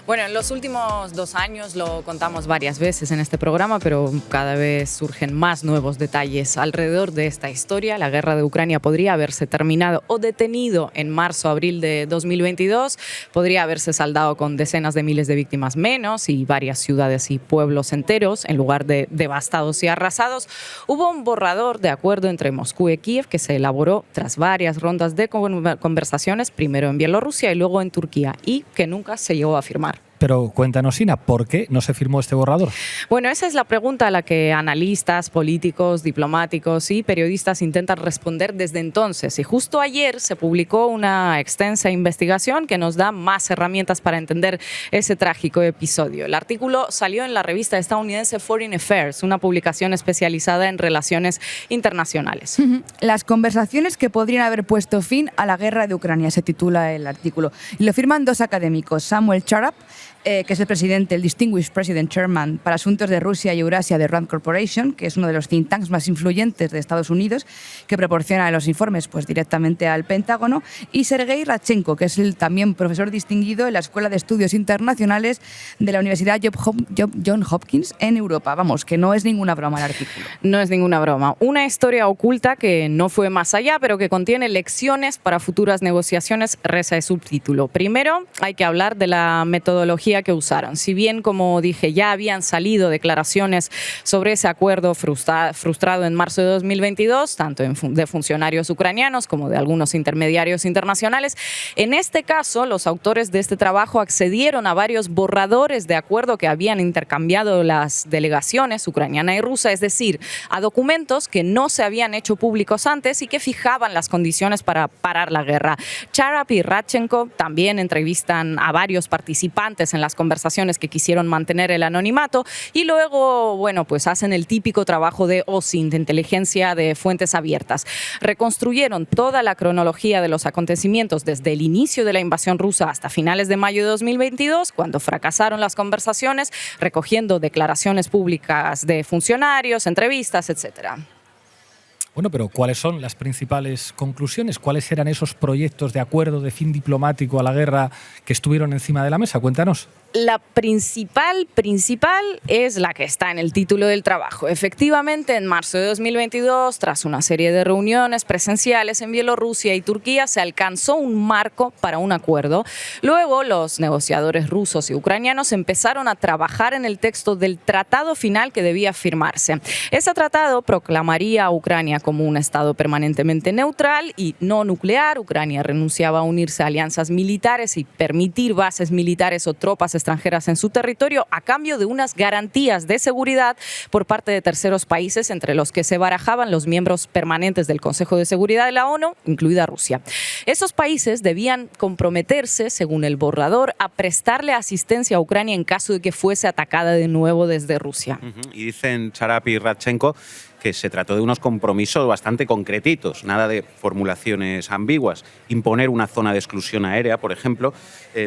Bueno, en los últimos 2 años lo contamos varias veces en este programa, pero cada vez surgen más nuevos detalles alrededor de esta historia. La guerra de Ucrania podría haberse terminado o detenido en marzo-abril de 2022, podría haberse saldado con decenas de miles de víctimas menos y varias ciudades y pueblos enteros, en lugar de devastados y arrasados. Hubo un borrador de acuerdo entre Moscú y Kiev que se elaboró tras varias rondas de conversaciones, primero en Bielorrusia y luego en Turquía, y que nunca se llegó a firmar. Pero cuéntanos, Ina, ¿por qué no se firmó este borrador? Bueno, esa es la pregunta a la que analistas, políticos, diplomáticos y periodistas intentan responder desde entonces. Y justo ayer se publicó una extensa investigación que nos da más herramientas para entender ese trágico episodio. El artículo salió en la revista estadounidense Foreign Affairs, una publicación especializada en relaciones internacionales. Las conversaciones que podrían haber puesto fin a la guerra de Ucrania, se titula el artículo. Y lo firman 2 académicos, Samuel Charap, que es el presidente, el Distinguished President Chairman para Asuntos de Rusia y Eurasia de Rand Corporation, que es uno de los think tanks más influyentes de Estados Unidos, que proporciona los informes pues, directamente al Pentágono, y Sergei Radchenko, que es el también profesor distinguido en la Escuela de Estudios Internacionales de la Universidad Johns Hopkins en Europa. Vamos, que no es ninguna broma el artículo. No es ninguna broma. Una historia oculta que no fue más allá, pero que contiene lecciones para futuras negociaciones, reza el subtítulo. Primero, hay que hablar de la metodología metodología que usaron. Si bien, como dije, ya habían salido declaraciones sobre ese acuerdo frustrado en marzo de 2022, tanto de funcionarios ucranianos como de algunos intermediarios internacionales, en este caso los autores de este trabajo accedieron a varios borradores de acuerdo que habían intercambiado las delegaciones ucraniana y rusa, es decir, a documentos que no se habían hecho públicos antes y que fijaban las condiciones para parar la guerra. Charap y Radchenko también entrevistan a varios participantes en las conversaciones que quisieron mantener el anonimato y luego, bueno, pues hacen el típico trabajo de OSINT, de inteligencia de fuentes abiertas. Reconstruyeron toda la cronología de los acontecimientos desde el inicio de la invasión rusa hasta finales de mayo de 2022, cuando fracasaron las conversaciones, recogiendo declaraciones públicas de funcionarios, entrevistas, etcétera. Bueno, pero ¿cuáles son las principales conclusiones? ¿Cuáles eran esos proyectos de acuerdo de fin diplomático a la guerra que estuvieron encima de la mesa? Cuéntanos. La principal es la que está en el título del trabajo. Efectivamente, en marzo de 2022, tras una serie de reuniones presenciales en Bielorrusia y Turquía, se alcanzó un marco para un acuerdo. Luego, los negociadores rusos y ucranianos empezaron a trabajar en el texto del tratado final que debía firmarse. Ese tratado proclamaría a Ucrania como un estado permanentemente neutral y no nuclear. Ucrania renunciaba a unirse a alianzas militares y permitir bases militares o tropas extranjeras en su territorio a cambio de unas garantías de seguridad por parte de terceros países, entre los que se barajaban los miembros permanentes del Consejo de Seguridad de la ONU, incluida Rusia. Esos países debían comprometerse, según el borrador, a prestarle asistencia a Ucrania en caso de que fuese atacada de nuevo desde Rusia. Y dicen Charap y Radchenko que se trató de unos compromisos bastante concretitos, nada de formulaciones ambiguas. Imponer una zona de exclusión aérea, por ejemplo,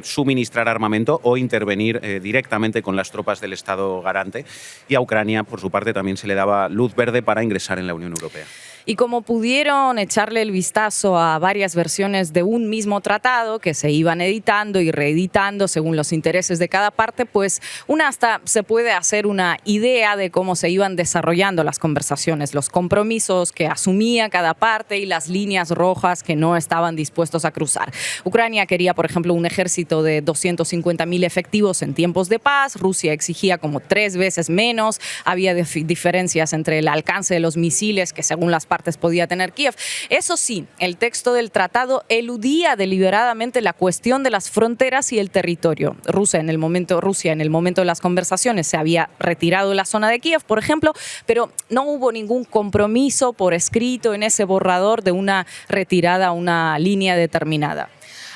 suministrar armamento o intervenir directamente con las tropas del Estado garante. Y a Ucrania, por su parte, también se le daba luz verde para ingresar en la Unión Europea. Y como pudieron echarle el vistazo a varias versiones de un mismo tratado que se iban editando y reeditando según los intereses de cada parte, pues hasta se puede hacer una idea de cómo se iban desarrollando las conversaciones, los compromisos que asumía cada parte y las líneas rojas que no estaban dispuestos a cruzar. Ucrania quería, por ejemplo, un ejército de 250.000 efectivos en tiempos de paz. Rusia exigía como 3 veces menos. Había diferencias entre el alcance de los misiles que, según las partes, podía tener Kiev. Eso sí, el texto del tratado eludía deliberadamente la cuestión de las fronteras y el territorio. Rusia en el momento de las conversaciones se había retirado de la zona de Kiev, por ejemplo, pero no hubo ningún compromiso por escrito en ese borrador de una retirada a una línea determinada.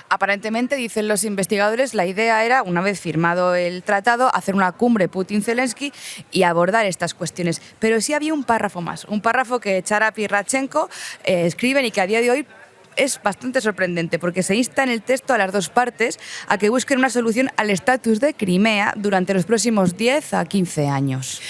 Aparentemente, dicen los investigadores, la idea era, una vez firmado el tratado, hacer una cumbre Putin-Zelensky y abordar estas cuestiones. Pero sí había un párrafo más, un párrafo que Charap y Radchenko escriben y que a día de hoy es bastante sorprendente, porque se insta en el texto a las dos partes a que busquen una solución al estatus de Crimea durante los próximos 10 a 15 años.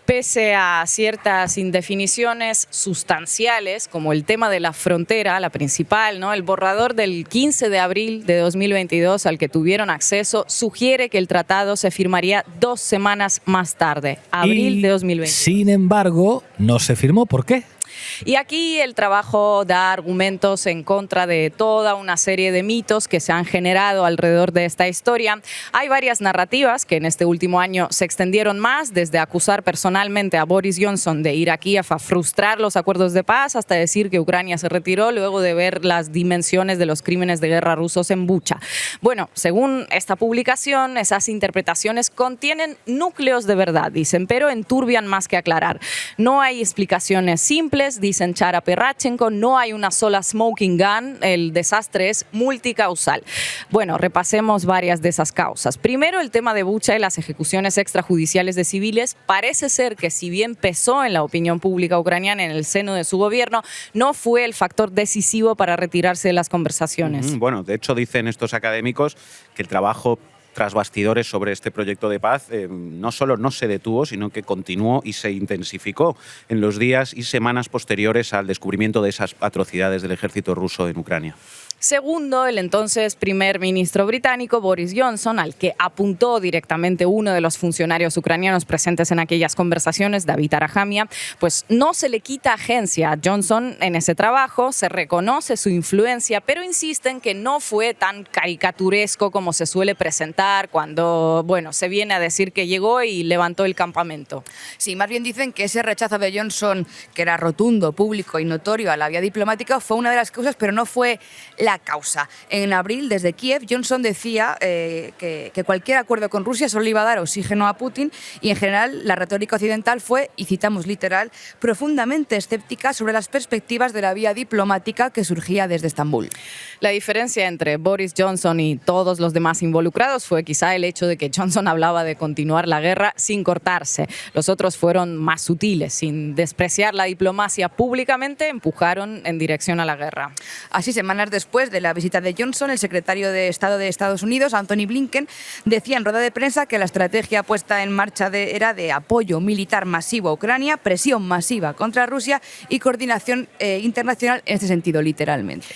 Pese a ciertas indefiniciones sustanciales, como el tema de la frontera, la principal, ¿no? El borrador del 15 de abril de 2022 al que tuvieron acceso sugiere que el tratado se firmaría 2 semanas más tarde, abril de 2022. Sin embargo, no se firmó. ¿Por qué? Y aquí el trabajo da argumentos en contra de toda una serie de mitos que se han generado alrededor de esta historia. Hay varias narrativas que en este último año se extendieron más, desde acusar personalmente a Boris Johnson de ir a Kiev a frustrar los acuerdos de paz hasta decir que Ucrania se retiró luego de ver las dimensiones de los crímenes de guerra rusos en Bucha. Bueno, según esta publicación, esas interpretaciones contienen núcleos de verdad, dicen, pero enturbian más que aclarar. No hay explicaciones simples, dicen Charap y Radchenko, no hay una sola smoking gun, el desastre es multicausal. Bueno, repasemos varias de esas causas. Primero, el tema de Bucha y las ejecuciones extrajudiciales de civiles. Parece ser que, si bien pesó en la opinión pública ucraniana en el seno de su gobierno, no fue el factor decisivo para retirarse de las conversaciones. Bueno, de hecho dicen estos académicos que el trabajo tras bastidores sobre este proyecto de paz no solo no se detuvo, sino que continuó y se intensificó en los días y semanas posteriores al descubrimiento de esas atrocidades del ejército ruso en Ucrania. Segundo, el entonces primer ministro británico Boris Johnson, al que apuntó directamente uno de los funcionarios ucranianos presentes en aquellas conversaciones, David Arahamian, pues no se le quita agencia a Johnson en ese trabajo, se reconoce su influencia, pero insisten que no fue tan caricaturesco como se suele presentar cuando, bueno, se viene a decir que llegó y levantó el campamento. Sí, más bien dicen que ese rechazo de Johnson, que era rotundo, público y notorio a la vía diplomática, fue una de las causas, pero no fue la causa. En abril, desde Kiev, Johnson decía que cualquier acuerdo con Rusia solo iba a dar oxígeno a Putin y, en general, la retórica occidental fue, y citamos literal, profundamente escéptica sobre las perspectivas de la vía diplomática que surgía desde Estambul. La diferencia entre Boris Johnson y todos los demás involucrados fue quizá el hecho de que Johnson hablaba de continuar la guerra sin cortarse. Los otros fueron más sutiles, sin despreciar la diplomacia públicamente, empujaron en dirección a la guerra. Así, semanas después de la visita de Johnson, el secretario de Estado de Estados Unidos, Anthony Blinken, decía en rueda de prensa que la estrategia puesta en marcha era de apoyo militar masivo a Ucrania, presión masiva contra Rusia y coordinación internacional en este sentido, literalmente.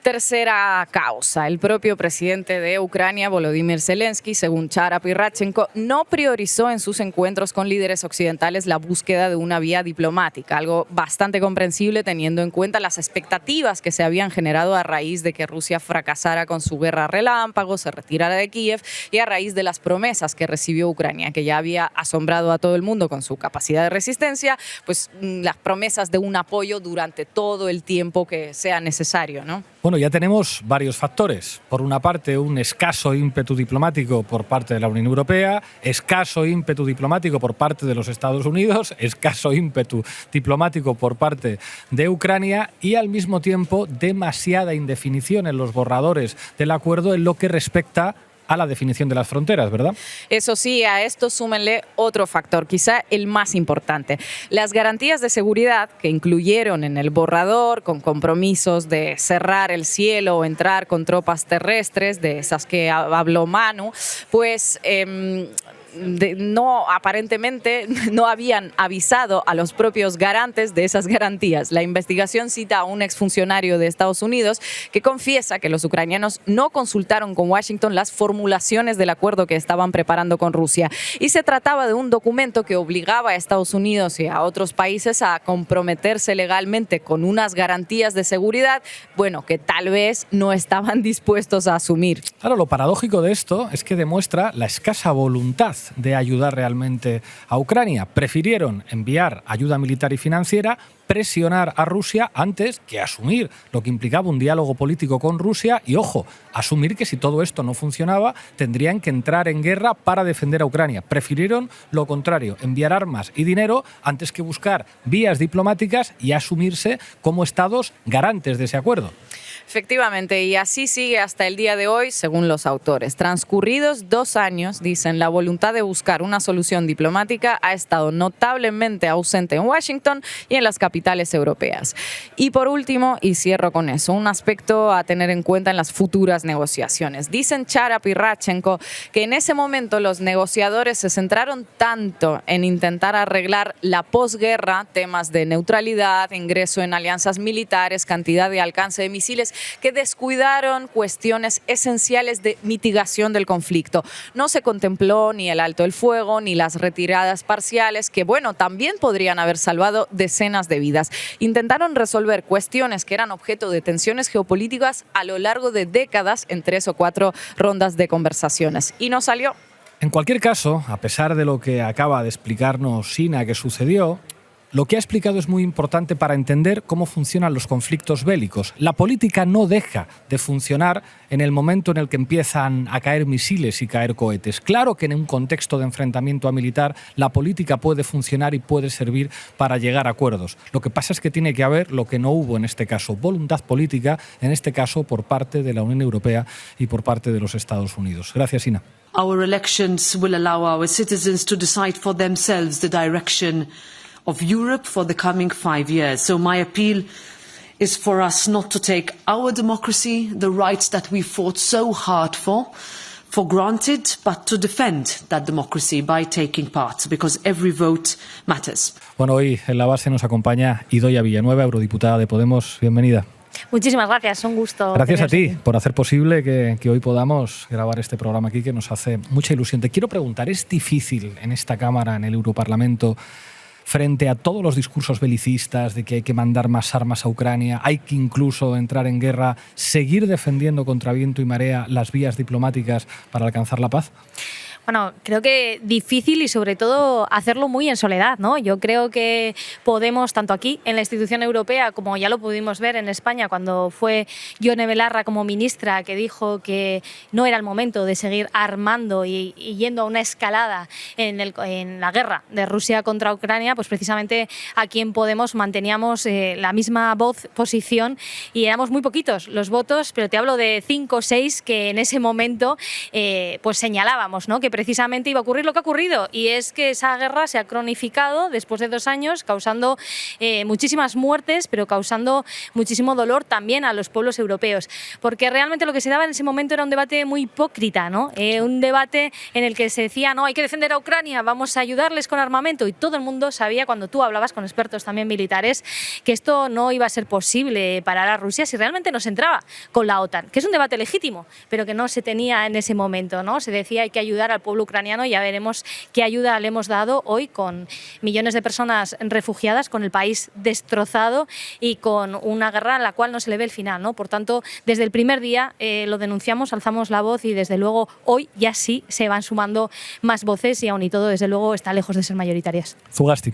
Tercera causa. El propio presidente de Ucrania, Volodymyr Zelensky, según Charap y Radchenko, no priorizó en sus encuentros con líderes occidentales la búsqueda de una vía diplomática, algo bastante comprensible teniendo en cuenta las expectativas que se habían generado a raíz de que Rusia fracasara con su guerra relámpago, se retirara de Kiev y a raíz de las promesas que recibió Ucrania, que ya había asombrado a todo el mundo con su capacidad de resistencia, pues las promesas de un apoyo durante todo el tiempo que sea necesario, ¿no? Bueno, ya tenemos varios factores. Por una parte, un escaso ímpetu diplomático por parte de la Unión Europea, escaso ímpetu diplomático por parte de los Estados Unidos, escaso ímpetu diplomático por parte de Ucrania y, al mismo tiempo, demasiada indefinición en los borradores del acuerdo en lo que respecta a la definición de las fronteras, ¿verdad? Eso sí, a esto súmenle otro factor, quizá el más importante. Las garantías de seguridad que incluyeron en el borrador, con compromisos de cerrar el cielo o entrar con tropas terrestres, de esas que habló Manu, pues aparentemente no habían avisado a los propios garantes de esas garantías. La investigación cita a un exfuncionario de Estados Unidos que confiesa que los ucranianos no consultaron con Washington las formulaciones del acuerdo que estaban preparando con Rusia. Y se trataba de un documento que obligaba a Estados Unidos y a otros países a comprometerse legalmente con unas garantías de seguridad, bueno, que tal vez no estaban dispuestos a asumir. Claro, lo paradójico de esto es que demuestra la escasa voluntad de ayudar realmente a Ucrania. Prefirieron enviar ayuda militar y financiera, presionar a Rusia antes que asumir lo que implicaba un diálogo político con Rusia y, ojo, asumir que si todo esto no funcionaba tendrían que entrar en guerra para defender a Ucrania. Prefirieron lo contrario, enviar armas y dinero antes que buscar vías diplomáticas y asumirse como estados garantes de ese acuerdo. Efectivamente, y así sigue hasta el día de hoy, según los autores. Transcurridos 2 años, dicen, la voluntad de buscar una solución diplomática ha estado notablemente ausente en Washington y en las capitales europeas. Y por último, y cierro con eso, un aspecto a tener en cuenta en las futuras negociaciones. Dicen Charap y Radchenko que en ese momento los negociadores se centraron tanto en intentar arreglar la posguerra, temas de neutralidad, ingreso en alianzas militares, cantidad de alcance de misiles, que descuidaron cuestiones esenciales de mitigación del conflicto. No se contempló ni el alto el fuego, ni las retiradas parciales, que bueno, también podrían haber salvado decenas de vidas. Intentaron resolver cuestiones que eran objeto de tensiones geopolíticas a lo largo de décadas en 3 o 4 rondas de conversaciones. Y no salió. En cualquier caso, a pesar de lo que acaba de explicarnos Sina que sucedió, lo que ha explicado es muy importante para entender cómo funcionan los conflictos bélicos. La política no deja de funcionar en el momento en el que empiezan a caer misiles y caer cohetes. Claro que en un contexto de enfrentamiento militar la política puede funcionar y puede servir para llegar a acuerdos. Lo que pasa es que tiene que haber lo que no hubo en este caso, voluntad política, en este caso por parte de la Unión Europea y por parte de los Estados Unidos. Gracias, Ina. Our elections will allow our citizens to decide for themselves the direction of Europe for the coming 5 years. So my appeal is for us not to take our democracy, the rights that we fought so hard for granted, but to defend that democracy by taking part, because every vote matters. Bueno, hoy en La Base nos acompaña Idoia Villanueva, eurodiputada de Podemos. Bienvenida. Muchísimas gracias, un gusto. Gracias a teneros ti aquí. por hacer posible que hoy podamos grabar este programa aquí, que nos hace mucha ilusión. Te quiero preguntar, ¿es difícil en esta Cámara, en el Europarlamento, frente a todos los discursos belicistas de que hay que mandar más armas a Ucrania, hay que incluso entrar en guerra, seguir defendiendo contra viento y marea las vías diplomáticas para alcanzar la paz? Bueno, creo que difícil y sobre todo hacerlo muy en soledad, ¿no? Yo creo que podemos, tanto aquí en la institución europea como ya lo pudimos ver en España cuando fue Yone Belarra como ministra, que dijo que no era el momento de seguir armando y yendo a una escalada en la guerra de Rusia contra Ucrania, pues precisamente aquí en Podemos manteníamos la misma posición y éramos muy poquitos los votos, pero te hablo de 5 o 6 que en ese momento pues señalábamos, ¿no?, que precisamente iba a ocurrir lo que ha ocurrido, y es que esa guerra se ha cronificado después de 2 años, causando muchísimas muertes, pero causando muchísimo dolor también a los pueblos europeos, porque realmente lo que se daba en ese momento era un debate muy hipócrita, ¿no? Un debate en el que se decía, no, hay que defender a Ucrania, vamos a ayudarles con armamento, y todo el mundo sabía, cuando tú hablabas con expertos también militares, que esto no iba a ser posible parar a Rusia si realmente no se entraba con la OTAN, que es un debate legítimo, pero que no se tenía en ese momento, ¿no? Se decía, hay que ayudar al pueblo ucraniano, y ya veremos qué ayuda le hemos dado hoy, con millones de personas refugiadas, con el país destrozado y con una guerra en la cual no se le ve el final, ¿no? Por tanto, desde el primer día lo denunciamos, alzamos la voz, y desde luego hoy ya sí se van sumando más voces, y aún y todo, desde luego, está lejos de ser mayoritarias. Zugasti.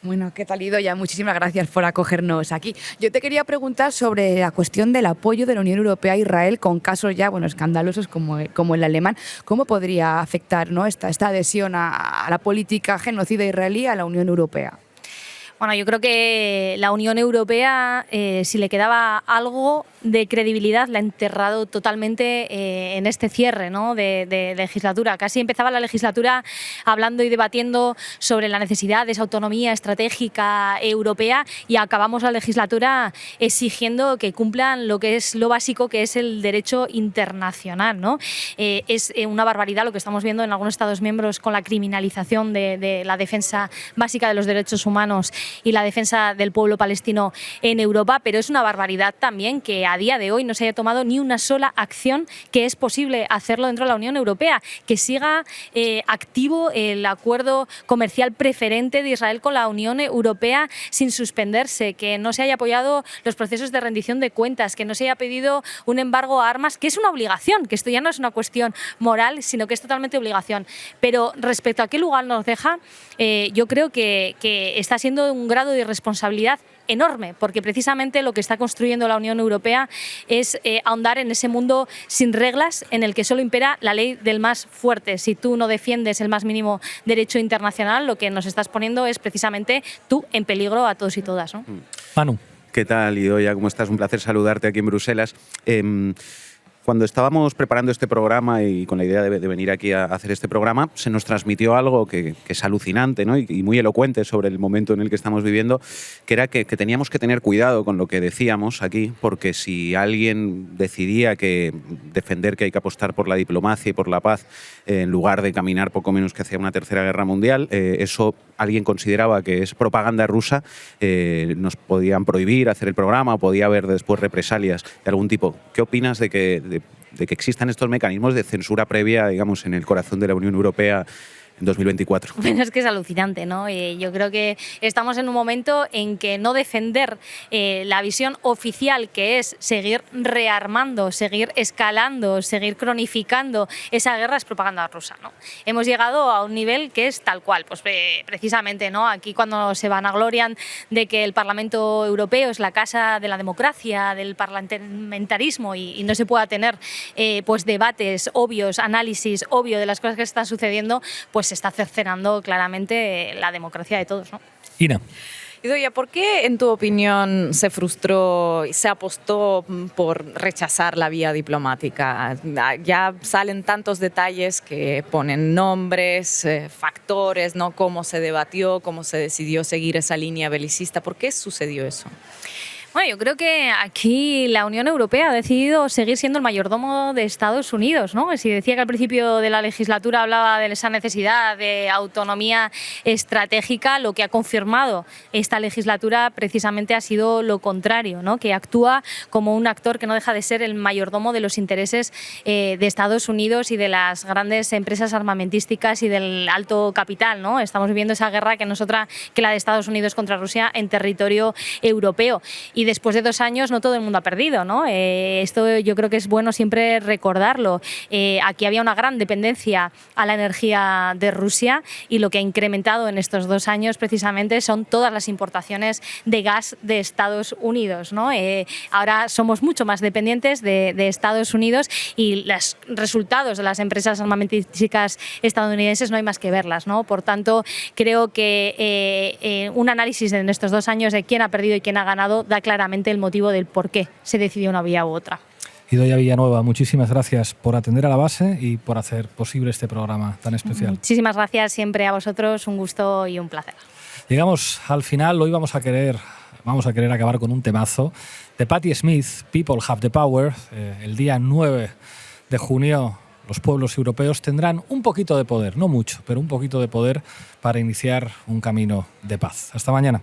Bueno, ¿qué tal, Idoia? Muchísimas gracias por acogernos aquí. Yo te quería preguntar sobre la cuestión del apoyo de la Unión Europea a Israel con casos ya, bueno, escandalosos como el alemán. ¿Cómo podría afectar, ¿no?, esta adhesión a la política genocida israelí a la Unión Europea? Bueno, yo creo que la Unión Europea, si le quedaba algo de credibilidad, la ha enterrado totalmente en este cierre, ¿no?, de legislatura. Casi empezaba la legislatura hablando y debatiendo sobre la necesidad de esa autonomía estratégica europea, y acabamos la legislatura exigiendo que cumplan lo que es lo básico, que es el derecho internacional, ¿no? Es una barbaridad lo que estamos viendo en algunos Estados miembros con la criminalización de la defensa básica de los derechos humanos y la defensa del pueblo palestino en Europa, pero es una barbaridad también que a día de hoy no se haya tomado ni una sola acción, que es posible hacerlo dentro de la Unión Europea, que siga activo el acuerdo comercial preferente de Israel con la Unión Europea sin suspenderse, que no se haya apoyado los procesos de rendición de cuentas, que no se haya pedido un embargo a armas, que es una obligación, que esto ya no es una cuestión moral, sino que es totalmente obligación. Pero respecto a qué lugar nos deja, yo creo que está siendo un grado de irresponsabilidad enorme, porque precisamente lo que está construyendo la Unión Europea es ahondar en ese mundo sin reglas, en el que solo impera la ley del más fuerte. Si tú no defiendes el más mínimo derecho internacional, lo que nos estás poniendo es precisamente tú en peligro a todos y todas, ¿no? Manu. ¿Qué tal, Idoia? ¿Cómo estás? Un placer saludarte aquí en Bruselas. Cuando estábamos preparando este programa y con la idea de venir aquí a hacer este programa, se nos transmitió algo que es alucinante, ¿no?, y muy elocuente sobre el momento en el que estamos viviendo, que era que teníamos que tener cuidado con lo que decíamos aquí, porque si alguien decidía defender que hay que apostar por la diplomacia y por la paz en lugar de caminar poco menos que hacia una tercera guerra mundial, eso alguien consideraba que es propaganda rusa, nos podían prohibir hacer el programa o podía haber después represalias de algún tipo. ¿Qué opinas de que existan estos mecanismos de censura previa, digamos, en el corazón de la Unión Europea en 2024? Bueno, es que es alucinante, ¿no? Yo creo que estamos en un momento en que no defender la visión oficial, que es seguir rearmando, seguir escalando, seguir cronificando esa guerra, es propaganda rusa, ¿no? Hemos llegado a un nivel que es tal cual, pues precisamente, ¿no? Aquí cuando se vanaglorian de que el Parlamento Europeo es la casa de la democracia, del parlamentarismo, y no se pueda tener pues debates obvios, análisis obvio de las cosas que están sucediendo, pues se está cercenando claramente la democracia de todos, ¿no? Ina. Idoia, ¿por qué, en tu opinión, se frustró y se apostó por rechazar la vía diplomática? Ya salen tantos detalles que ponen nombres, factores, ¿no?, cómo se debatió, cómo se decidió seguir esa línea belicista. ¿Por qué sucedió eso? Bueno, yo creo que aquí la Unión Europea ha decidido seguir siendo el mayordomo de Estados Unidos, ¿no? Si decía que al principio de la legislatura hablaba de esa necesidad de autonomía estratégica, lo que ha confirmado esta legislatura precisamente ha sido lo contrario, ¿no? Que actúa como un actor que no deja de ser el mayordomo de los intereses de Estados Unidos y de las grandes empresas armamentísticas y del alto capital, ¿no? Estamos viviendo esa guerra que no es otra que la de Estados Unidos contra Rusia en territorio europeo. Y después de 2 años no todo el mundo ha perdido, ¿no? Esto yo creo que es bueno siempre recordarlo. Aquí había una gran dependencia a la energía de Rusia y lo que ha incrementado en estos 2 años precisamente son todas las importaciones de gas de Estados Unidos, ¿no? Ahora somos mucho más dependientes de Estados Unidos y los resultados de las empresas armamentísticas estadounidenses no hay más que verlas, ¿no? Por tanto, creo que un análisis en estos 2 años de quién ha perdido y quién ha ganado da claramente el motivo del por qué se decidió una vía u otra. Idoia Villanueva, muchísimas gracias por atender a la base y por hacer posible este programa tan especial. Muchísimas gracias siempre a vosotros, un gusto y un placer. Llegamos al final, hoy vamos a querer acabar con un temazo de Patti Smith, People Have the Power. El día 9 de junio los pueblos europeos tendrán un poquito de poder, no mucho, pero un poquito de poder para iniciar un camino de paz. Hasta mañana.